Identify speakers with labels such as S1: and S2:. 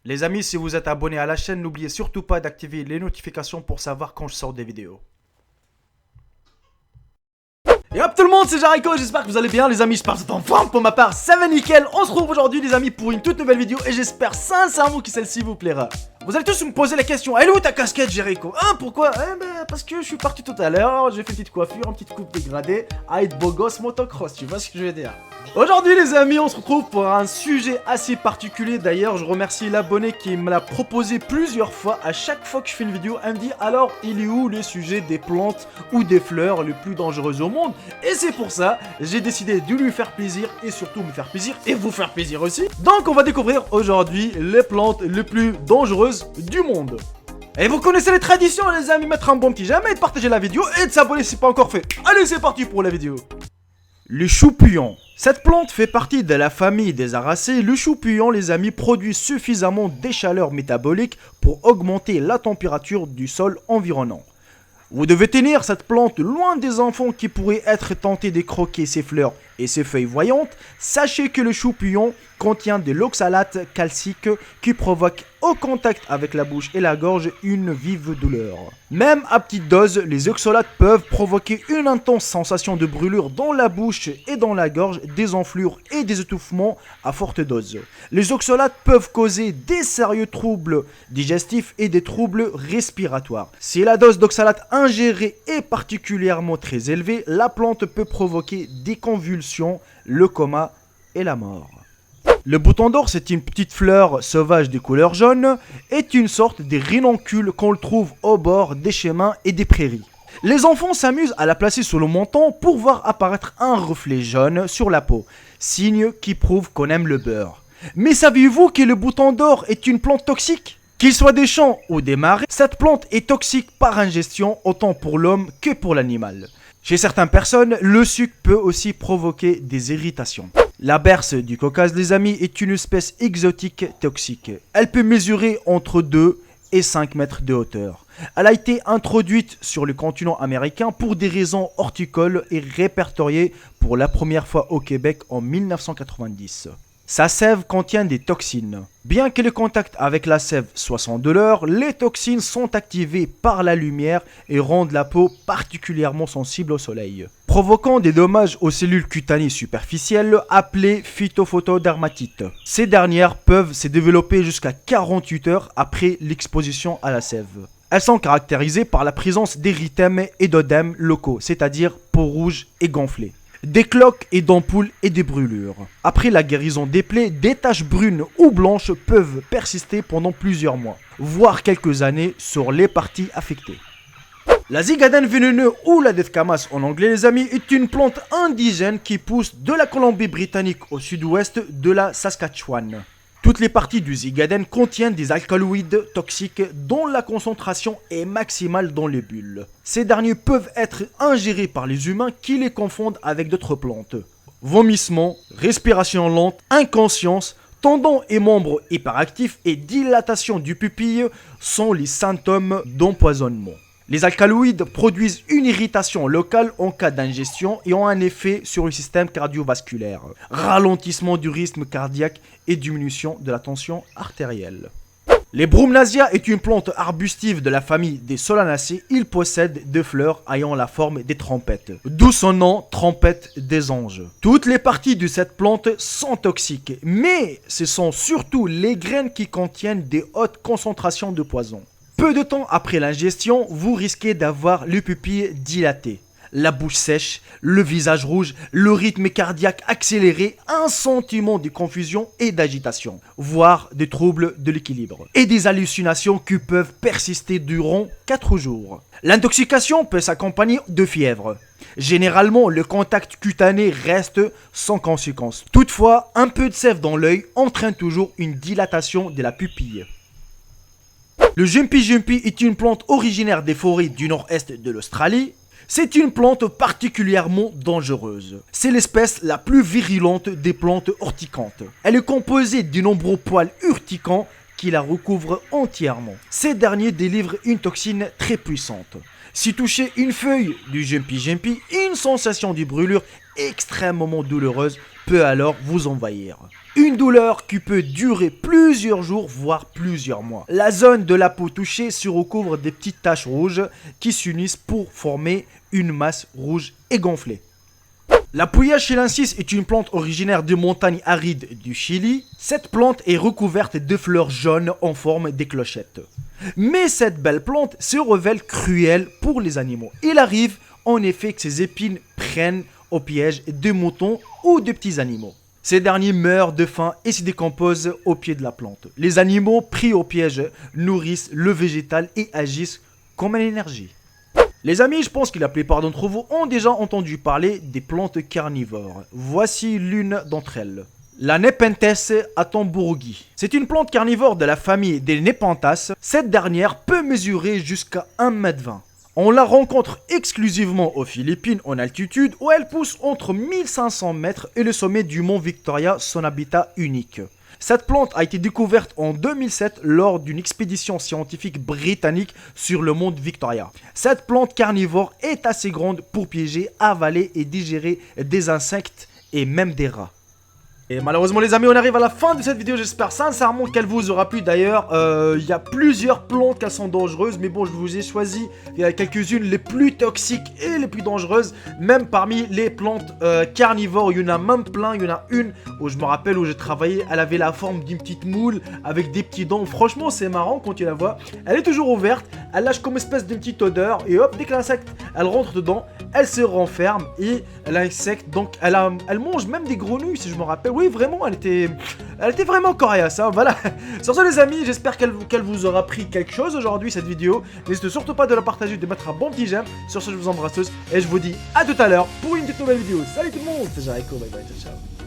S1: Les amis, si vous êtes abonnés à la chaîne, n'oubliez surtout pas d'activer les notifications pour savoir quand je sors des vidéos. Et hop tout le monde, c'est Jericho, j'espère que vous allez bien les amis, j'espère que vous êtes en forme. Pour ma part, ça va nickel. On se retrouve aujourd'hui les amis pour une toute nouvelle vidéo et j'espère sincèrement que celle-ci vous plaira. Vous allez tous me poser la question, elle est où ta casquette Jericho? Hein, pourquoi? Eh ben parce que je suis parti tout à l'heure, j'ai fait une petite coiffure, une petite coupe dégradée, à être beau gosse motocross, tu vois ce que je veux dire. Aujourd'hui les amis, on se retrouve pour un sujet assez particulier. D'ailleurs, je remercie l'abonné qui me l'a proposé plusieurs fois. À chaque fois que je fais une vidéo, elle me dit alors il est où le sujet des plantes ou des fleurs les plus dangereuses au monde? Et c'est pour ça, j'ai décidé de lui faire plaisir et surtout me faire plaisir et vous faire plaisir aussi. Donc on va découvrir aujourd'hui les plantes les plus dangereuses du monde. Et vous connaissez les traditions les amis, mettre un bon petit j'aime et de partager la vidéo et de s'abonner si c'est pas encore fait. Allez c'est parti pour la vidéo. Le chou-puant. Cette plante fait partie de la famille des aracées. Le chou-puant, les amis, produit suffisamment de chaleur métabolique pour augmenter la température du sol environnant. Vous devez tenir cette plante loin des enfants qui pourraient être tentés de croquer ses fleurs et ses feuilles voyantes. Sachez que le chou-puant contient de l'oxalate calcique qui provoque au contact avec la bouche et la gorge une vive douleur. Même à petite dose, les oxalates peuvent provoquer une intense sensation de brûlure dans la bouche et dans la gorge, des enflures et des étouffements à forte dose. Les oxalates peuvent causer des sérieux troubles digestifs et des troubles respiratoires. Si la dose d'oxalate ingérée est particulièrement très élevée, la plante peut provoquer des convulsions, le coma et la mort. Le bouton d'or, c'est une petite fleur sauvage de couleur jaune, est une sorte de rhinocule qu'on le trouve au bord des chemins et des prairies. Les enfants s'amusent à la placer sous le menton pour voir apparaître un reflet jaune sur la peau, signe qui prouve qu'on aime le beurre. Mais saviez-vous que le bouton d'or est une plante toxique ? Qu'il soit des champs ou des marais, cette plante est toxique par ingestion autant pour l'homme que pour l'animal. Chez certaines personnes, le sucre peut aussi provoquer des irritations. La berce du Caucase, les amis, est une espèce exotique toxique. Elle peut mesurer entre 2 et 5 mètres de hauteur. Elle a été introduite sur le continent américain pour des raisons horticoles et répertoriée pour la première fois au Québec en 1990. Sa sève contient des toxines. Bien que le contact avec la sève soit sans douleur, les toxines sont activées par la lumière et rendent la peau particulièrement sensible au soleil, provoquant des dommages aux cellules cutanées superficielles appelées phytophotodermatites. Ces dernières peuvent se développer jusqu'à 48 heures après l'exposition à la sève. Elles sont caractérisées par la présence d'érythèmes et d'œdèmes locaux, c'est-à-dire peau rouge et gonflée, des cloques et d'ampoules et des brûlures. Après la guérison des plaies, des taches brunes ou blanches peuvent persister pendant plusieurs mois, voire quelques années sur les parties affectées. La zigadène vénéneux ou la deathcamas en anglais les amis est une plante indigène qui pousse de la Colombie-Britannique au sud-ouest de la Saskatchewan. Toutes les parties du zigadène contiennent des alcaloïdes toxiques dont la concentration est maximale dans les bulles. Ces derniers peuvent être ingérés par les humains qui les confondent avec d'autres plantes. Vomissements, respiration lente, inconscience, tendons et membres hyperactifs et dilatation du pupille sont les symptômes d'empoisonnement. Les alcaloïdes produisent une irritation locale en cas d'ingestion et ont un effet sur le système cardiovasculaire, ralentissement du rythme cardiaque et diminution de la tension artérielle. Les Broomnasia est une plante arbustive de la famille des Solanacées. Il possède deux fleurs ayant la forme des trompettes, d'où son nom trompette des anges. Toutes les parties de cette plante sont toxiques, mais ce sont surtout les graines qui contiennent des hautes concentrations de poison. Peu de temps après l'ingestion, vous risquez d'avoir le pupille dilaté, la bouche sèche, le visage rouge, le rythme cardiaque accéléré, un sentiment de confusion et d'agitation, voire des troubles de l'équilibre, et des hallucinations qui peuvent persister durant 4 jours. L'intoxication peut s'accompagner de fièvre. Généralement, le contact cutané reste sans conséquence. Toutefois, un peu de sève dans l'œil entraîne toujours une dilatation de la pupille. Le Jumpy Jumpy est une plante originaire des forêts du nord-est de l'Australie. C'est une plante particulièrement dangereuse. C'est l'espèce la plus virulente des plantes urticantes. Elle est composée de nombreux poils urticants qui la recouvrent entièrement. Ces derniers délivrent une toxine très puissante. Si touchez une feuille du Jumpy Jumpy, une sensation de brûlure extrêmement douloureuse peut alors vous envahir. Une douleur qui peut durer plusieurs jours, voire plusieurs mois. La zone de la peau touchée se recouvre des petites taches rouges qui s'unissent pour former une masse rouge et gonflée. La Puya chilensis est une plante originaire des montagnes arides du Chili. Cette plante est recouverte de fleurs jaunes en forme de clochettes. Mais cette belle plante se révèle cruelle pour les animaux. Il arrive en effet que ses épines prennent au piège de moutons ou de petits animaux. Ces derniers meurent de faim et se décomposent au pied de la plante. Les animaux pris au piège nourrissent le végétal et agissent comme une énergie. Les amis, je pense que la plupart d'entre vous ont déjà entendu parler des plantes carnivores. Voici l'une d'entre elles. La Nepenthes atombourgi. C'est une plante carnivore de la famille des Nepenthes. Cette dernière peut mesurer jusqu'à 1,20 m. On la rencontre exclusivement aux Philippines en altitude où elle pousse entre 1500 mètres et le sommet du mont Victoria, son habitat unique. Cette plante a été découverte en 2007 lors d'une expédition scientifique britannique sur le mont Victoria. Cette plante carnivore est assez grande pour piéger, avaler et digérer des insectes et même des rats. Et malheureusement les amis, on arrive à la fin de cette vidéo, j'espère sincèrement qu'elle vous aura plu. D'ailleurs, il y a plusieurs plantes qui sont dangereuses, mais bon, je vous ai choisi quelques-unes les plus toxiques et les plus dangereuses. Même parmi les plantes carnivores, il y en a même plein. Il y en a une où je me rappelle où j'ai travaillé, elle avait la forme d'une petite moule avec des petits dents. Franchement, c'est marrant quand tu la vois. Elle est toujours ouverte, elle lâche comme espèce d'une petite odeur et hop, dès que l'insecte, elle rentre dedans, elle se renferme et l'insecte, donc elle mange même des grenouilles si je me rappelle. Oui, vraiment, elle était vraiment coriace, hein, voilà. Sur ce les amis, j'espère qu'elle vous aura pris quelque chose aujourd'hui cette vidéo. N'hésitez surtout pas de la partager, de mettre un bon petit j'aime. Sur ce, je vous embrasse tous et je vous dis à tout à l'heure pour une toute nouvelle vidéo. Salut tout le monde, c'est Jericho, bye bye, ciao ciao.